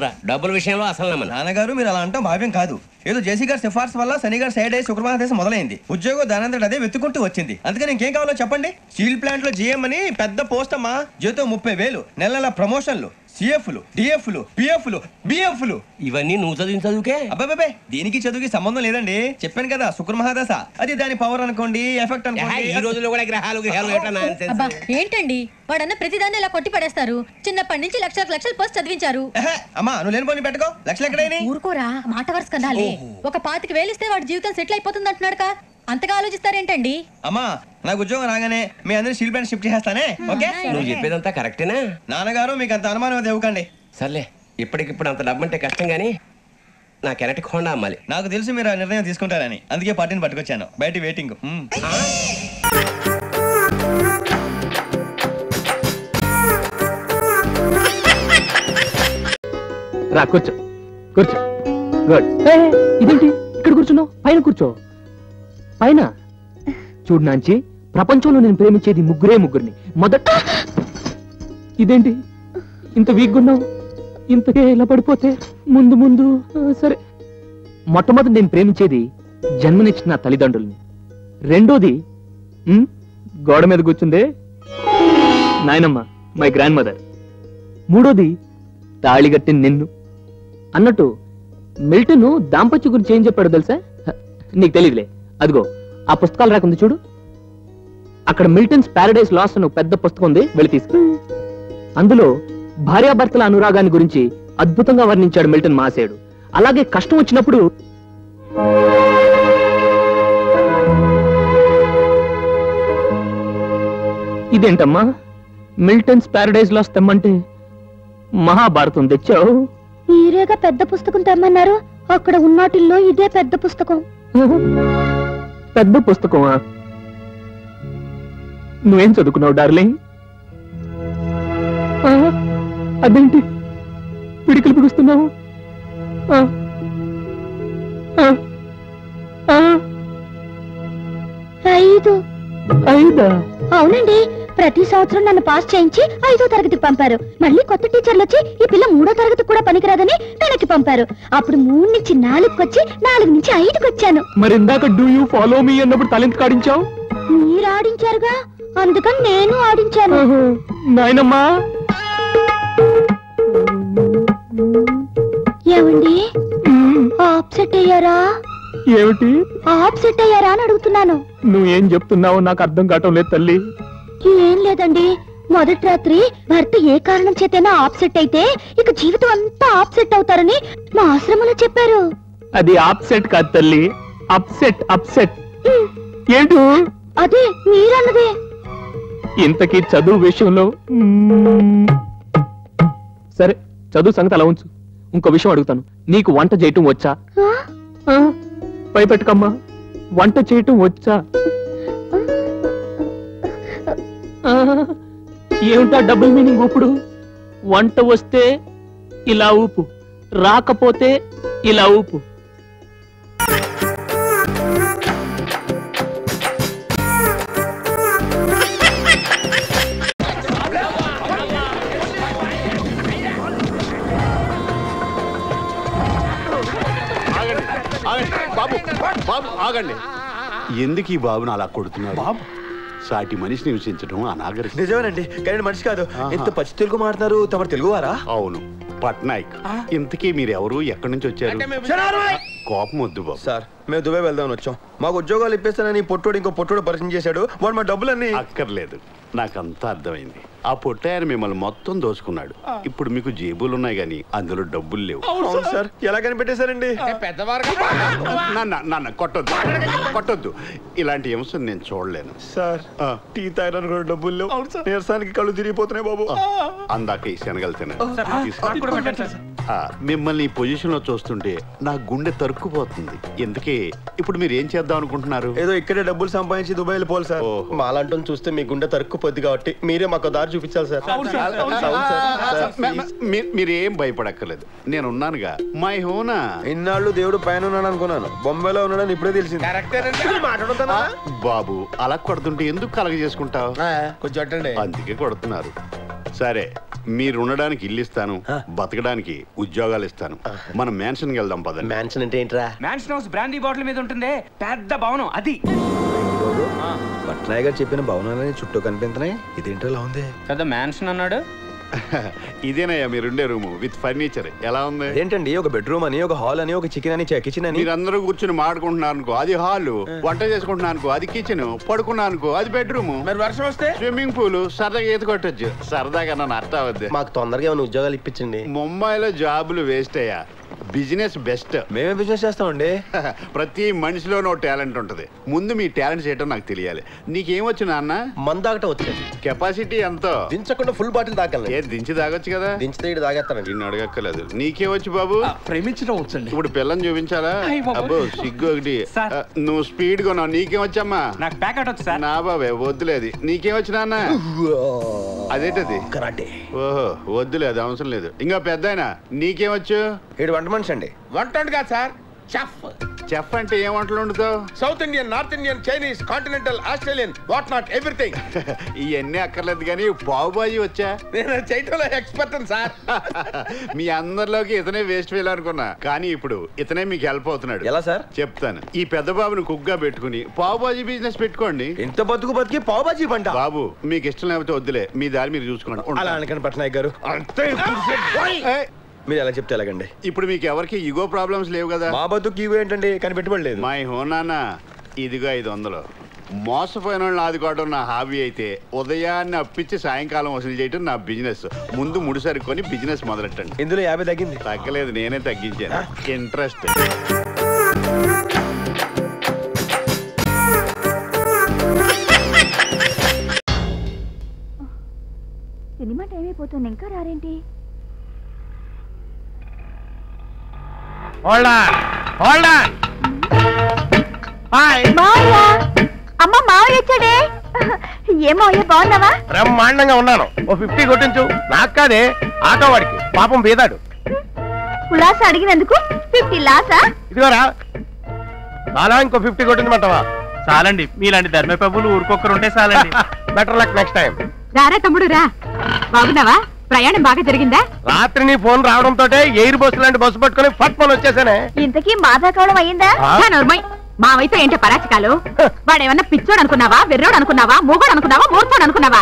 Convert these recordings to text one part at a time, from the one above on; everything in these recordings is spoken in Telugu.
నమ్మనరా, డబ్బుల విషయంలో అసలు నమ్మను. నాన్నగారు మీరు అలా అంటాం భావ్యం కాదు. ఏదో జేసీ గారి సిఫార్సు వల్ల శని గారు సైడ్ అయ్యి శుక్రవారం మొదలైంది. ఉద్యోగం దానంతటి అదే వెతుకుంటూ వచ్చింది. అందుకని ఇంకేం కావాలో చెప్పండి. స్టీల్ ప్లాంట్ లో జీఎం అని పెద్ద పోస్ట్ అమ్మా. జీతం 30,000, నెల నెల ప్రమోషన్లు, సిఎఫ్లు, డిఎఫ్లు, పిఎఫ్లు, బిఎఫ్లు. ఇవన్నీ నువ్వు చదివిన చదువుకే? అబ్బాబే దీనికి చదువుకి సంబంధం లేదండి. చెప్పాను కదా శుక్ర మహాదశ, అది దాని పవర్ అనుకోండి, ఎఫెక్ట్ అనుకోండి. ఈ రోజుల్లో కూడా గ్రహాలు ఏంటండి వాడన్న ప్రతిదాన్ని ఇలా కొట్టి పడేస్తారు. చిన్నప్పటి నుంచి లక్షలు పోస్ట్ చదివించారు. అమ్మా నువ్వు లేని పోనీ పెట్టుకో. లక్షలు ఎక్కడైనా ఊరుకోరా, మాట వరుస కదాలే. ఒక 25,000 ఇస్తే వాడి జీవితం సెటిల్ అయిపోతుంది అంటున్నాడుకా. అంతగా ఆలోచిస్తారేంటండి? అమ్మా నాకు ఉద్యోగం రాగానే మీ అందరినీ స్టీల్ ప్లాంట్ షిఫ్ట్ చేస్తానే. ఓకే, నువ్వు చెప్పేదంతా కరెక్టేనా? నాన్నగారు మీకు అంత అనుమానం అది ఇవ్వకండి. సర్లే, ఇప్పటికిప్పుడు అంత డబ్బు అంటే కష్టం గానీ నా కెనటిక్ హోండా అమ్మాలి. నాకు తెలుసు మీరు ఆ నిర్ణయం తీసుకుంటారని, అందుకే పార్టీని పట్టుకొచ్చాను. బయట వెయిటింగ్. రా కూర్చో కూర్చో. గుడ్. ఇదేంటి ఇక్కడ కూర్చున్నావు? పైన కూర్చో. పైన చూడు నాంచి, ప్రపంచంలో నేను ప్రేమించేది ముగ్గురిని. మొదట ఇదేంటి ఇంత వీక్ ఉన్నావు? ఇంతకే ఇలా పడిపోతే ముందు సరే. మొట్టమొదటి నేను ప్రేమించేది జన్మనిచ్చిన నా తల్లిదండ్రుల్ని. రెండోది గోడ మీద కూర్చుందే నాయనమ్మ, మై గ్రాండ్ మదర్. మూడోది తాళిగట్టిన నిన్ను. అన్నట్టు మిల్టన్ దాంపత్య గురించి ఏం చెప్పాడు తెలుసా? నీకు తెలియదులే. అదిగో ఆ పుస్తకాలు రాకుంది చూడు, అక్కడ మిల్టన్స్ ప్యారడైజ్ లాస్ట్ అని పెద్ద పుస్తకం ఉంది, వెళ్ళి తీసుకు. అందులో భార్యాభర్తల అనురాగాన్ని గురించి అద్భుతంగా వర్ణించాడు మిల్టన్ మహాశయుడు. అలాగే కష్టం వచ్చినప్పుడు ఇదేంటమ్మా మిల్టన్స్ ప్యారడైజ్ లాస్ట్ తెమ్మంటే మహాభారతం తెచ్చావు? మీరేగా పెద్ద పుస్తకం తెమ్మన్నారు, అక్కడ ఉన్నాటిల్లో ఇదే పెద్ద పుస్తకం. పెద్ద పుస్తకమా? నువ్వేం చదువుకున్నావు డార్లింగ్? అదేంటి పిడికిలు పిడుస్తున్నావు? 5. అవునండి, ప్రతి సంవత్సరం నన్ను పాస్ చేయించి 5వ తరగతికి పంపారు. మళ్ళీ కొత్త టీచర్లు వచ్చి ఈ పిల్ల 3వ తరగతికి కూడా పనికిరాదని వెనక్కి పంపారు. అప్పుడు 3 నుంచి 4కి వచ్చి 4 నుంచి 5కి వచ్చాను. మరి ఇందాక డూ యూ ఫాలో మీ అన్నప్పుడు తలెందుకు ఆడించావు? మీరు ఆడించారుగా, అందుకని నేను ఆడించాను. నాయనమ్మా, ఏమండి ఆప్సెట్ అయ్యారా? ఏమిటి ఆప్సెట్ అయ్యారా అని అడుగుతున్నాను. నువ్వేం చెప్తున్నావో నాకు అర్థం కావటం లేదు తల్లి. ఏం లేదండి, మొదటి రాత్రి భర్త ఏ కారణం చేతైనా ఆప్సెట్ అయితే ఇక జీవితం అంతా ఆప్సెట్ అవుతారని మా ఆశ్రమంలో చెప్పారు. అది ఆప్సెట్ కాదు తల్లి, అప్సెట్. అప్సెట్ ఏంటి? అదే మీరన్నదే. ఇంతకీ చదువు విషయంలో సరే, చదువు సంగతి అలా ఉంచు. ఇంకో విషయం అడుగుతాను, నీకు వంట చేయటం వచ్చా? భయపెట్టకమ్మా, వంట చేయటం వచ్చా? ఏమిటా డబుల్ మీనింగ్ ఊపుడు? వంట వస్తే ఇలా ఊపు, రాకపోతే ఇలా ఊపు. బాబు ఆగండి. ఎందుకు ఈ బాబుని అలా కొడుతున్నారు? బాబు సాటి మనిషిని హింసించడం అనాగరికం. నిజమేనండి, కానీ మనిషి కాదు. ఇంత పచ్చి తెలుగు మాట్లాడుతున్నారు. తమరు తెలుగువారా? అవును, పట్నాయక్. ఇంతకీ మీరు ఎవరు, ఎక్కడి నుంచి వచ్చారు? కోపం వద్దు బాబు. సార్, మేము దుబాయ్ వెళ్దామని వచ్చాం. మాకు ఉద్యోగాలు ఇప్పిస్తానని పొట్టోడు ఇంకో పొట్టోడు పరిచయం చేశాడు. వాడు మా డబ్బులన్నీ. అక్కర్లేదు, నాకంతా అర్థమైంది. ఆ పొట్టాయన మిమ్మల్ని మొత్తం దోచుకున్నాడు. ఇప్పుడు మీకు జేబులు ఉన్నాయి గానీ అందులో డబ్బులు లేవు. సార్, ఎలా కనిపెట్టేశారండి? నాన్న కొట్టొద్దు. ఇలాంటి అంశం నేను చూడలేను సార్. టీ తాగడానికి కూడా డబ్బులు లేవు. నీరసానికి కళ్ళు తిరిగిపోతున్నాయి బాబు. అందాక ఈ శనగలు తినండి. మిమ్మల్ని ఈ పొజిషన్ లో చూస్తుంటే నా గుండె తరుక్కుపోతుంది. ఎందుకే ఇప్పుడు మీరు ఏం చేద్దాం అనుకుంటున్నారు? ఏదో ఇక్కడే డబ్బులు సంపాదించి దుబాయ్ వెళ్ళిపోవాలి సార్. మాలాంటి చూస్తే మీ గుండె తరుక్కుపోద్ది కాబట్టి మీరే మాకు దారి చూపించాలి సార్. మీరేం భయపడక్కర్లేదు, నేను ఉన్నానుగా. మై హోనా. ఇన్నాళ్ళు దేవుడు పైన ఉన్నాడు అనుకున్నాను, బొంబాయిలో ఉన్నాడని ఇప్పుడే తెలిసింది. బాబు అలా కొడుతుంటే ఎందుకు కలగ చేసుకుంటావు? కొంచెం అందుకే కొడుతున్నారు. సరే, మీరు ఉండడానికి ఇల్లు ఇస్తాను, బతకడానికి ఉద్యోగాలు ఇస్తాను. మనం మ్యాన్షన్కి వెళ్దాం పదండి. మ్యాన్షన్ అంటే ఏంట్రా? మ్యాన్షన్ హౌస్ బ్రాండీ బాటిల్ మీద ఉంటుంది, పెద్ద భవనం అది. పట్నాయ్ గారు చెప్పిన భవనాలని చుట్టూ కనిపించినాయి, ఇదేంటో ఇలా ఉంది. పెద్ద మ్యాన్షన్ అన్నాడు. ఇదేనయ్యా మీరుండే రూము విత్ ఫర్నిచర్. ఎలా ఉంది? ఏంటండి ఒక బెడ్రూమ్ అని, ఒక హాల్ అని, ఒక కిచెన్ అని, కిచెన్ అని. మీరందరూ కూర్చుని మాడుకుంటున్నారు అనుకో అది హాల్, వంట చేసుకుంటున్నారు అనుకో అది కిచెన్, పడుకున్నా అనుకో అది బెడ్రూమ్. మరి వర్షం వస్తే స్విమ్మింగ్ పూల్, సరదాగా ఈత కొట్టచ్చు. సరదాగా నన్ను అర్థం అవద్దు. మాకు తొందరగా ఏమైనా ఉద్యోగాలు ఇప్పించండి. ముంబైలో జాబులు వేస్ట్ అయ్యా, బిజినెస్ బెస్ట్. మేమే బిజినెస్ చేస్తామండి. ప్రతి మనిషిలోనో టాలెంట్ ఉంటది. ముందు మీ టాలెంట్స్ ఏంటో నాకు తెలియాలి. నీకేమొచ్చు నాన్న? మందాకట వచ్చేది. కెపాసిటీ ఎంతో? దించకుండా ఫుల్ బాటిల్ తాగలను. దించి తాగొచ్చు కదా. దించితే ఇటు తాగేస్తానండి. నిన్ను అడగక్కర్లేదు. నీకేమొచ్చు బాబు? ప్రేమించడం వచ్చండి. ఇప్పుడు పిల్లని చూపించాలా? అబ్బో సిగ్గు ఒకటి. సార్. నువ్వు స్పీడ్ గా ఉన్నావు. నీకేమొచ్చమ్మా? నాకు ప్యాకెట్ వచ్చు సార్. నా బాబే వద్దులేదు. నీకేమొచ్చు నాన్న? అదేంటది? కరాటే. ఓహో వద్దులేదు, అవసరం లేదు. ఇంకా పెద్ద ఆయన నీకేమొచ్చు? ఏడు వంట మనిషి అండి. వంట కాదు సార్, చెఫ్. చెఫ్ అంటే ఏం వంటలు వండుతావు? South Indian, North Indian, Chinese, continental, Australian, what not everything. ఇవన్నీ అక్కర్లేదు కానీ పావు బాజీ వచ్చా? నేను చేయటంలో ఎక్స్పర్ట్ సార్. మీ అందరిలోకి ఇతనే వేస్ట్ ఫెయిల్ అనుకున్నా, కానీ ఇప్పుడు ఇతనే మీకు హెల్ప్ అవుతున్నాడు. ఎలా సార్? చెప్తాను. ఈ పెద్ద బాబుని కుక్గా పెట్టుకుని పావు బాజీ బిజినెస్ పెట్టుకోండి. ఇంత బతికి పావు బాజీ పంట. బాబు మీకు ఇష్టం లేకపోతే వద్దులే, మీ దారి మీరు చూసుకోండి. అలా అనకండి పట్నాయక్ గారు. ఏయ్, మీరు ఎలా చెప్తే ఎలాగండి? ఇప్పుడు మీకు ఎవరికి ఈగో ప్రాబ్లమ్స్ లేవు కదా? మా బతుకు ఇగో ఏంటండి, కానీ పెట్టుబడి లేదు. మై హోనానా, ఇదిగో 500. మోసపోయిన వాళ్ళని ఆదుకోవడం నా హాబీ అయితే ఉదయాన్నే అప్పించి సాయంకాలం వసూలు చేయడం నా బిజినెస్. ముందు ముడిసరి కొని బిజినెస్ మొదలెట్టండి. ఇందులో 50 తగ్గింది. తగ్గలేదు, నేనే తగ్గించాను. ఇంట్రెస్ట్. సినిమా టైం అయిపోతుంది, ఇంకా రారేంటి? అమ్మ మావయ్య వచ్చాడే. ఏమో బాగున్నావా? బ్రహ్మాండంగా ఉన్నాను. ఓ 50 కొట్టించు. నాకు కాదే, ఆటో వాడికి, పాపం బీదాడు. ఉల్లాస అడిగినందుకు 50 లాసా? ఇదిగోరా చాలా, ఇంకో 50 కొట్టించమంటావా? చాలండి, మీలాంటి ధర్మపబ్బులు ఊరికొక్కరు ఉంటే చాలండి. Better luck next time. రారా తమ్ముడు రా. బాగున్నావా? ప్రయాణం బాగా జరిగిందా? రాత్రి నీ ఫోన్ రావడంతో ఎయిర్ బస్సు లాంటి బస్సు పట్టుకుని ఫట్ ఫోన్ వచ్చేసానే. ఇంతకీ మాధా కావడం అయ్యిందా? మావైతే ఏంటో పరాచకాలు. వాడేమన్నా పిచ్చోడు అనుకున్నావా, వెర్రోడు అనుకున్నావా, మూగోడు అనుకున్నావా, మూర్ఖోడు అనుకున్నావా,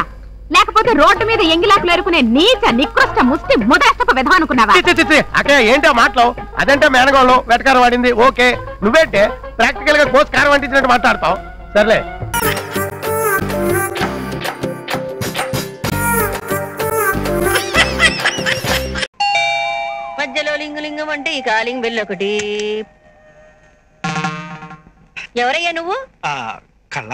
లేకపోతే రోడ్డు మీద ఎంగిలాకులు ఎరుకునే నీచ నికృష్ట ముష్టి ముదాస్తపు విధం అనుకున్నావా? అక్కడ ఏంటో మాటలు? అదంటే మేనగోళ్ళు వెటకారం వాడింది. ఓకే, నువ్వేంటే ప్రాక్టికల్ గా కోచ్ కారం అంటించినట్టు మాట్లాడతావు. సర్లే. మధ్యలో లింగలింగం అంటే ఈ కాలింగ్ బెల్ ఒకటి. ఎవరయ్యా నువ్వు? కళ.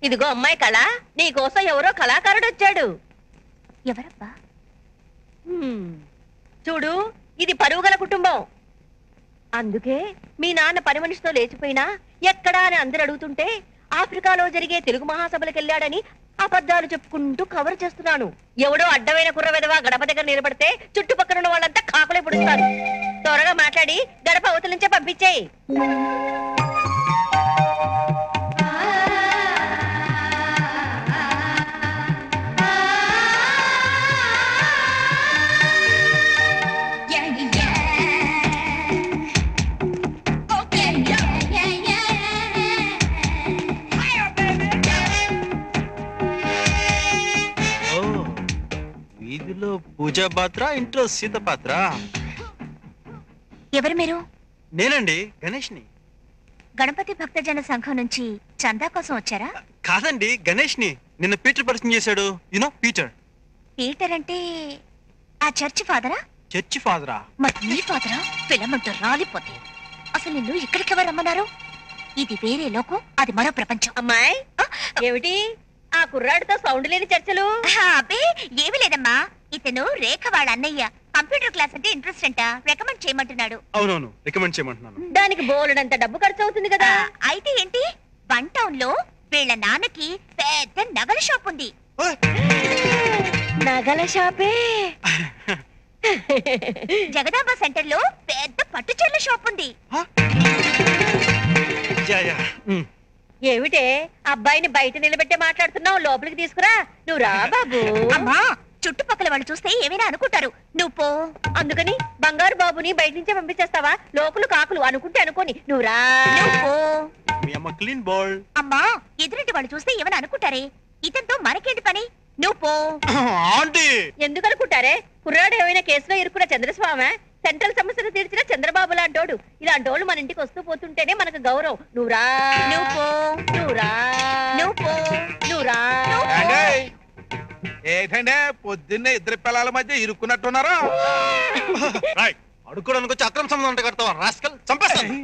ఇదిగో అమ్మాయి కళ, నీ కోసం ఎవరో కళాకారుడు వచ్చాడు. ఎవరబ్బా? చూడు, ఇది పరువుగల కుటుంబం. అందుకే మీ నాన్న పని మనిషితో లేచిపోయినా ఎక్కడా అని అందరు అడుగుతుంటే ఆఫ్రికాలో జరిగే తెలుగు మహాసభలకు వెళ్ళాడని అబద్ధాలు చెప్పుకుంటూ కవర్ చేస్తున్నాను. ఎవడో అడ్డమైన కుర్ర విధవా గడప దగ్గర నిలబడితే చుట్టుపక్కల ఉన్న వాళ్ళంతా కాకులే పుడుస్తారు. త్వరగా మాట్లాడి గడప అవతల నుంచే పంపించేయి. వీధిలో పూజా పాత్ర, ఇంట్లో సీత పాత్ర. ఎవరు మీరు? నేనండి, గణేష్ని. గణపతి భక్తజన సంఘం నుంచి చందా కోసం వచ్చారా? కాదండి, గణేష్ని. నిన్న పీటర్ పరిచయం చేశాడు. You know Peter. పీటర్ అంటే ఆ చర్చి ఫాదరా? చర్చి ఫాదరా? మరి నీ ఫాదరా? పిల్లమంటూ రాలిపోతే అసలు నిన్ను ఇక్కడికి ఎవరు రమ్మన్నారు? ఇది వేరే లోకం, అది మరో ప్రపంచం. అమ్మాయి, ఏమిటి ఆ కుర్రాడితో సౌండ్ లేని చర్చలు? అబ్బే ఏమి లేదమ్మా, ఇతను రేఖ వాళ్ళ అన్నయ్య. కంప్యూటర్ క్లాస్ అంటే ఇంట్రెస్ట్ అంట, రికమెండ్ చేయమంటున్నాడు. అవునవును, రికమెండ్ చేయమంటున్నాను. దానికి బోలెడంత డబ్బు ఖర్చు అవుతుంది కదా. అయితే ఏంటి, వన్ టౌన్ లో వీళ్ళ నాన్నకి పెద్ద నగల షాప్ ఉంది. నగల షాపే? జగదాంబ సెంటర్ లో పెద్ద పట్టుచీరల షాప్ ఉంది. ఏమిటే అబ్బాయిని బయట నిలబెట్టే మాట్లాడుతున్నావు? లోపలికి తీసుకురా. నువ్వు రా బాబు. అమ్మా చుట్టుపక్కల వాళ్ళు చూస్తే ఏమైనా అనుకుంటారు, నువ్వు పో. అందుకని బంగారు బాబుని బయట నుంచే పంపించేస్తావా? లోకులు కాకులు అనుకుంటే అనుకోని నువ్వు రా. మీ అమ్మ క్లీన్ బాల్. అమ్మా ఎదురింటి వాళ్ళు చూస్తే ఏమైనా అనుకుంటారే, ఇతనితో మనకేంటి పని, నువ్వు పో. ఆంటీ ఎందుకు అనుకుంటారే? కుర్రాడు ఏమైనా కేసులో ఇరుక్కున్న చంద్రస్వామి, సెంట్రల్ సమస్యలు తీర్చిన చంద్రబాబు లాంటోడు. ఇలాంటోళ్ళు మన ఇంటికి వస్తూ పోతుంటేనే మనకు గౌరవం. నువ్వు రా. నువ్వు పో. నువ్వు రా. నువ్వు పో. నువ్వు రా. ఏంటంటే పొద్దున్నే ఇద్దరు పిల్లల మధ్య ఇరుక్కున్నట్టున్నారా? అడుక్కోడానికి వచ్చి అక్రమ సంబంధం అంటే కడతావా రాస్కల్? చంపేస్తాను.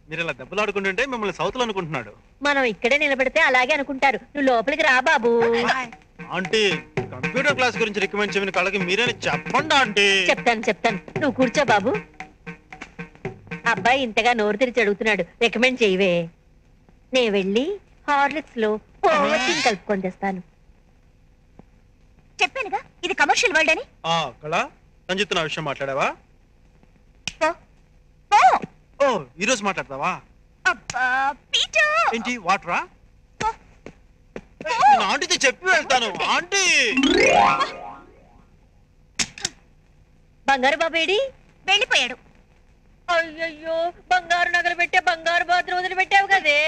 మీరు ఇలా దెబ్బలు ఆడుకుంటుంటే మిమ్మల్ని సౌత్ లో అనుకుంటున్నాడు. మనం ఇక్కడే నిలబెడితే అలాగే అనుకుంటారు. నువ్వు లోపలికి రా బాబు. ఆంటీ కంప్యూటర్ క్లాస్ గురించి రికమెండ్ చేయని కళ్ళకి మీరేని చెప్పండి ఆంటీ. చెప్తాను. నువ్వు కూర్చో బాబు. అబ్బాయి ఇంతగా నోరు తెరిచి అడుగుతున్నాడు, రికమెండ్ చేయవే. నే వెళ్ళి హార్లిక్స్ లో ఓవల్టీన్ కలుపుకొని తెస్తాను. చెప్పానుగా ఇది కమర్షియల్ వరల్డ్ అని. కళ సంజిత్ నా విషయం మాట్లాడావా? పో. పో. ఓ ఈ రోజు మాట్లాడతావా? అబ్బా పీటర్. ఏంటి వాటరా? నేను ఆంటీతో చెప్పి వెళ్తాను. ఆంటీ బంగారు బాబేడి వెళ్ళిపోయాడు. అయ్యయ్యో, బంగారు నగలు పెట్టే బంగారు బాతులు వదిలిపెట్టావు కదే.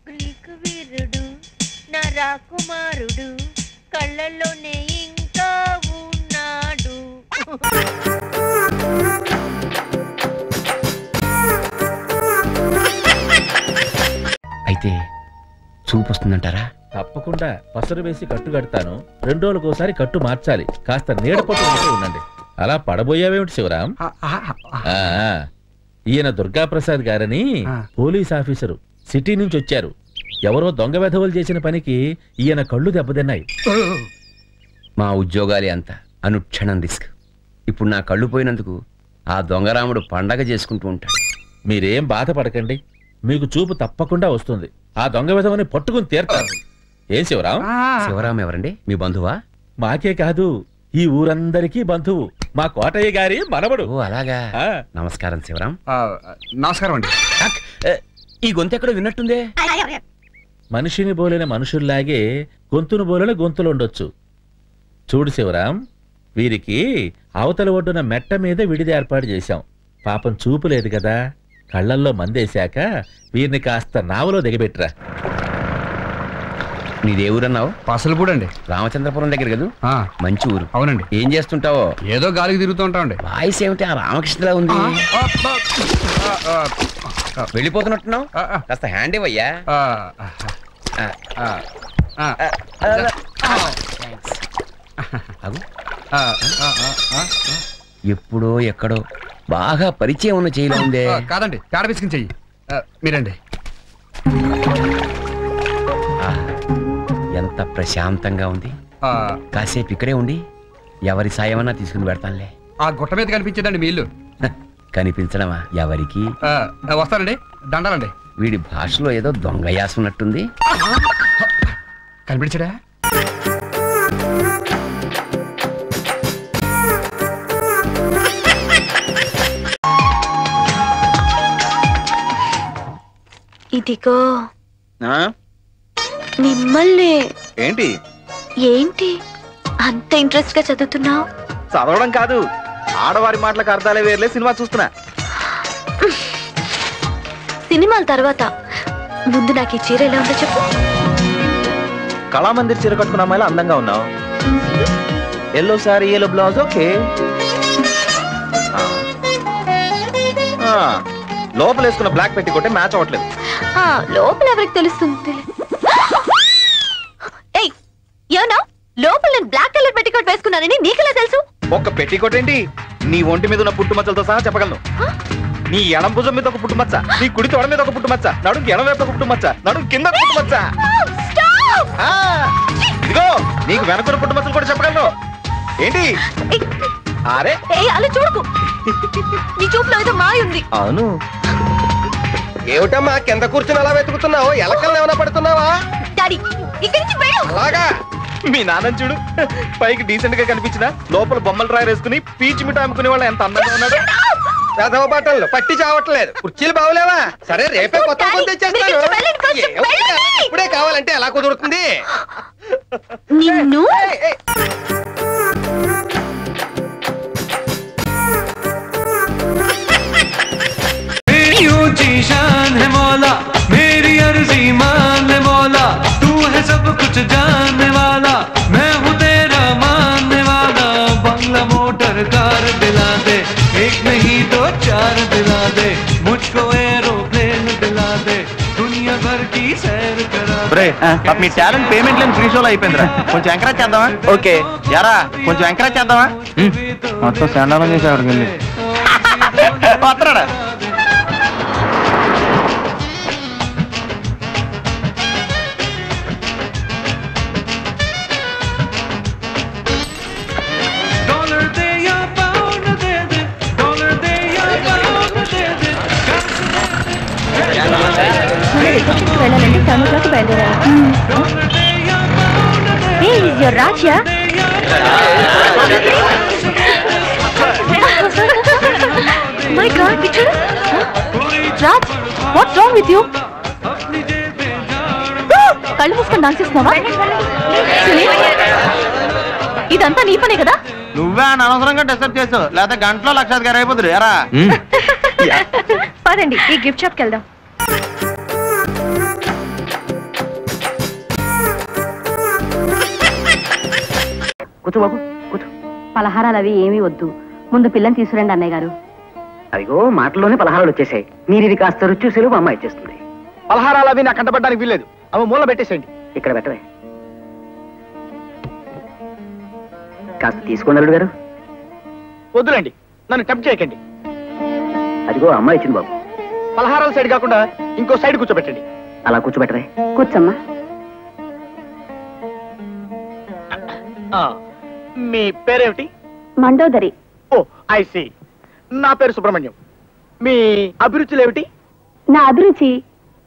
గ్రీకు వీరుడు నా రాకుమారుడు, కళ్ళల్లోనే ఇంకా ఉన్నాడు. అయితే చూపు వస్తుందంటారా? తప్పకుండా పసరు వేసి కట్టు కడతాను. 2 రోజులకోసారి కట్టు మార్చాలి. కాస్త నీడ పట్టు ఉండండి. అలా పడబోయావేమిటి శివరాం? ఈయన దుర్గాప్రసాద్ గారని పోలీస్ ఆఫీసరు, సిటీ నుంచి వచ్చారు. ఎవరో దొంగ వెధవలు చేసిన పనికి ఈయన కళ్ళు దెబ్బతిన్నాయి. మా ఉద్యోగాలే అంత అనుక్షణం రిస్క్. ఇప్పుడు నా కళ్ళు పోయినందుకు ఆ దొంగరాముడు పండగ చేసుకుంటూ ఉంటాడు. మీరేం బాధపడకండి, మీకు చూపు తప్పకుండా వస్తుంది. ఆ దొంగ వెధవని పట్టుకుని తీర్తారు. ఏం శివరాం? శివరాం ఎవరండి? మీ బంధువా? మాకే కాదు, ఈ ఊరందరికీ బంధువు. మా కోటయ్య గారి మనవడు. ఓ అలాగా. నమస్కారం శివరాం. నమస్కారం అండి. ఈ గొంతు ఎక్కడో విన్నట్టుందే. మనిషిని బోలిన మనుషుల్లాగే గొంతును బోలిన గొంతులు ఉండొచ్చు. చూడు శివరాం, వీరికి అవతల ఒడ్డున మెట్ట మీద విడిది ఏర్పాటు చేశాం. పాపం చూపు లేదు కదా, కళ్ళల్లో మందేశాక వీరిని కాస్త నావలో దిగబెట్టరా. నీదేవురన్నావు? పసలపూడండి. రామచంద్రపురం దగ్గర కదా? మంచి ఊరు. అవునండి. ఏం చేస్తుంటావో? ఏదో గాలికి తిరుగుతూ ఉంటామండి. వాయిస్ ఏమిటి ఆ రామకృష్ణలా ఉంది? వెళ్ళిపోతున్నట్టున్నావు, కాస్త హ్యాండ్ ఇవ్వయ్యా. ఎప్పుడో ఎక్కడో బాగా పరిచయం ఉన్న చేయలే ఉందే. కాదండి, పేడ పిసికిన చెయ్యి. మీరండి. ఎంత ప్రశాంతంగా ఉంది. కాసేపు ఇక్కడే ఉండి ఎవరి సాయమన్నా తీసుకుని పెడతానులే. ఆ గుట్ట మీద కనిపించేదండి మీ ఇల్లు. కనిపించడమా? ఎవరికి? వస్తానండి, దండాలండి. వీడి భాషలో ఏదో దొంగ యాస ఉన్నట్టుంది. కనిపించడా? ఇదిగో మిమ్మల్ని. ఏంటి ఏంటి అంత ఇంట్రెస్ట్ గా చదువుతున్నావు? చదవడం కాదు, ఆడవారి మాటలకు అర్థాలే వేర్లే. సినిమా చూస్తున్నా. సినిమాల తర్వాత ముందు నాకు ఈ చీర ఎలా ఉందో చెప్పు. కళామందిర్ చీర కట్టుకున్న అమ్మాయిలా అందంగా ఉన్నావు. Yellow sorry, yellow blouse. Okay. లోపల వేసుకున్న బ్లాక్ పెట్టి కొట్టే మ్యాచ్ అవ్వట్లేదు. లోపల ఎవరికి తెలుస్తుంది? ఏమన్నా లోపల నేను బ్లాక్ కలర్ పెట్టికోట్ వేసుకున్నానని నీకెలా తెలుసు? ఒక్క పెట్టికోట్ ఏంటి, నీ ఒంటి మీద ఉన్న పుట్టుమచ్చలతో సహా చెప్పగలను. నీ ఎడం భుజం మీద ఒక పుట్టుమచ్చ, నీ కుడి తొడ మీద ఒక పుట్టుమచ్చ, నడుం ఎడం వైపు ఒక పుట్టుమచ్చ, నడుం కింద పుట్టుమచ్చ. ఇదిగో నీకు వెనకున్న పుట్టుమచ్చలు కూడా చెప్పగలను. ఏంటి? అరే అలా చూడకు, నీ చూపులో ఏదో మాయ ఉంది. అవును. ఏమిటమ్మా కింద కూర్చుని అలా వెతుకుతున్నావు? ఎలకల్ని ఏమైనా పడుతున్నావా? డాడీ ఇక్కడి నుంచి వెళ్ళు. అలాగా? మీ నాన్న చూడు, పైకి డీసెంట్ గా కనిపించిన లోపల బొమ్మలు రాయి వేసుకుని పీచు మిఠాయి అమ్ముకునే వాళ్ళు ఎంత అందంగా ఉన్నాడు. పెదవ బట్టలు పట్టి చావట్లేదు, కుర్చీలు బాగోలేవా? సరే రేపే కొత్త కొత్త తెచ్చేస్తాను. ఇప్పుడే కావాలంటే ఎలా కుదురుతుంది? నిన్ను शान है मौला मेरी अर्जी मान मौला तू है सब कुछ जानने वाला मैं हूँ तेरा मानने वाला बंगला मोटर कार दिला दे एक नहीं तो चार दिला दे मुझको एरोप्लेन दिला दे दुनिया भर की सैर करा మీ టాలెంట్ పేమెంట్ లేని ఫ్రీ షోలో అయిపోయిందిరా, కొంచెం ఎంకరేజ్ చేద్దామా? ఓకే యారా, కొంచెం ఎంకరేజ్ చేద్దామా? మొత్తం సండాలం చేసి అక్కడికి వెళ్ళి వస్తున్నాడా? వెళ్ళాలంటే 7 o'clock బయలుదేరాలి. Hey, is your Raja? My God, picture. Raj, what's wrong with you? కళ్ళు మూసుకొని డాన్స్ చేస్తున్నావా? ఇదంతా నీ పనే కదా? నువ్వే అనవసరంగా డిస్టర్బ్ చేసావు, లేకపోతే గంటలో 1,00,000 అయిపోతుంది. ఎరా పదండి ఈ గిఫ్ట్ షాప్కి వెళ్దాం. కూర్చో బాబు, కూర్చో. పలహారాలు అవి ఏమీ వద్దు, ముందు పిల్లని తీసుకురండి అన్నయ్య గారు. అదిగో మాటల్లోనే పలహారాలు వచ్చేసాయి. మీరు ఇది కాస్త రుచి చూసేరు అమ్మ ఇచ్చేస్తుంది. పలహారాలు అవి నాకు కంటపడడానికి వీల్లేదు, అవి మూల పెట్టేసేయండి. ఇక్కడ పెట్టవే. కాస్త తీసుకోండి అల్లుడు గారు. వద్దులేండి, నన్ను టెంప్ట్ చేయకండి. అదిగో అమ్మ ఇచ్చింది బాబు. పలహారాల సైడ్ కాకుండా ఇంకో సైడ్ కూర్చోబెట్టండి. అలా కూర్చోబెట్టవే. కూర్చోమ్మా. మీ పేరేమిటి? మండోదరి. ఓ ఐ సీ. నా పేరు సుబ్రహ్మణ్యం. మీ అభిరుచులు ఏమిటి? నా అభిరుచి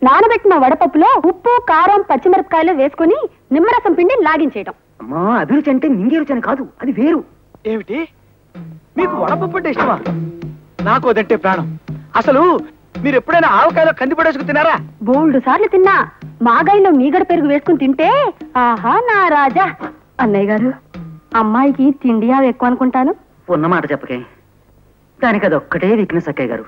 నానబెట్టిన వడపప్పులో ఉప్పు కారం పచ్చిమిరపకాయలు వేసుకుని నిమ్మరసం పిండి లాగించేయటం. అమ్మా, అభిరుచి అంటే మింగే రుచి అని కాదు, అది వేరు. ఏమిటి, మీకు వడపప్పు అంటే ఇష్టమా? నాకు అదంటే ప్రాణం. అసలు మీరు ఎప్పుడైనా ఆవకాయలో కంది పడేసుకు తిన్నారా? బోల్డ్ సార్లు తిన్నా. మాగాయిలో మీగడ పెరుగు వేసుకుని తింటే ఆహా నా రాజా. అన్నయ్య గారు, అమ్మాయికి తిండి అవి ఎక్కువ అనుకుంటాను. ఉన్నమాట చెప్పకే, దానికి అది ఒక్కటే వీక్నెస్ అక్కయ్య గారు.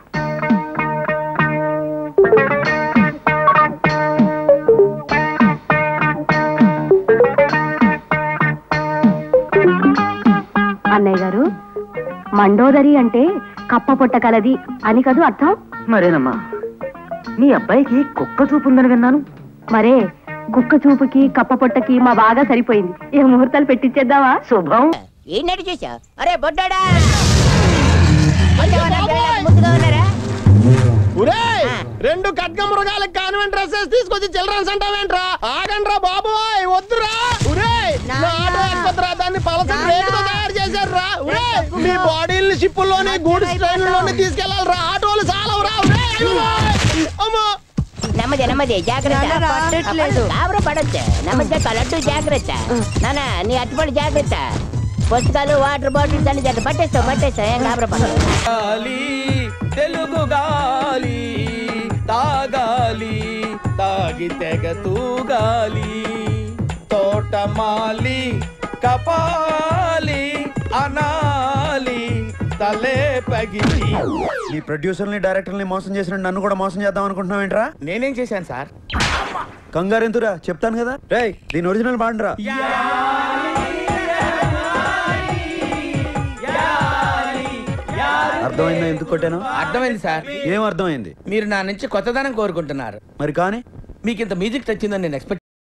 అన్నయ్య గారు, మండోదరి అంటే కప్ప పొట్ట కలది అని కదూ అర్థం? మరేనమ్మా, మీ అబ్బాయికి కుక్క చూపు ఉందని విన్నాను. మరే కుక్క చూపుకి కప్ప పొట్టకి మా బాగా సరిపోయింది. ఏ ముహూర్తాలు పెట్టించేద్దామా? శుభం. ఏంటి చూసా? అరే బొడ్డాడా, రెండు కట్క మృగాలకు కాన్వెంట్ డ్రెస్సెస్ తీసుకొచ్చి చిల్డ్రన్స్ అంటావేంట్రా? ఆగండ్రా బాబు, వద్దురా. దాన్ని పలస రేటుతో తయారు చేశారు. మీ బాడీని షిప్పుల్లోనే గూడ్స్ ట్రైన్లోనే తీసుకెళ్లాలరా. ఆటోలు చాలవురా. అమ్మో, నెమ్మది నెమ్మది జాగ్రత్త. పడొచ్చు నెమ్మదిగా కలట్టు జాగ్రత్త. నానా నీ అట్టుపడి జాగ్రత్త. పుస్తకాలు వాటర్ బాటిల్స్ అన్ని జాగ్రత్త. పట్టేస్తావు ఏం గాబరపడదు. తెలుగు గాలి తాగాలి, తాగి తెగ తూగాలి, తోటమాలి కపాలి అనాలి తలే పగిలి. ఈ ప్రొడ్యూసర్ని డైరెక్టర్ని మోసం చేసిన నన్ను కూడా మోసం చేద్దాం అనుకుంటున్నావు ఏంట్రా? నేనేం చేశాను సార్? కంగారు ఎంతురా, చెప్తాను కదా. రేయ్, దీని ఒరిజినల్ పాడండిరా. అర్థమైందా ఎందుకు కొట్టాను? అర్థమైంది సార్. ఏం అర్థమైంది? మీరు నా నుంచి కొత్తదనం కోరుకుంటున్నారు. మరి కానీ మీకు ఇంత మ్యూజిక్ వచ్చిందని నేను ఎక్స్పెక్ట్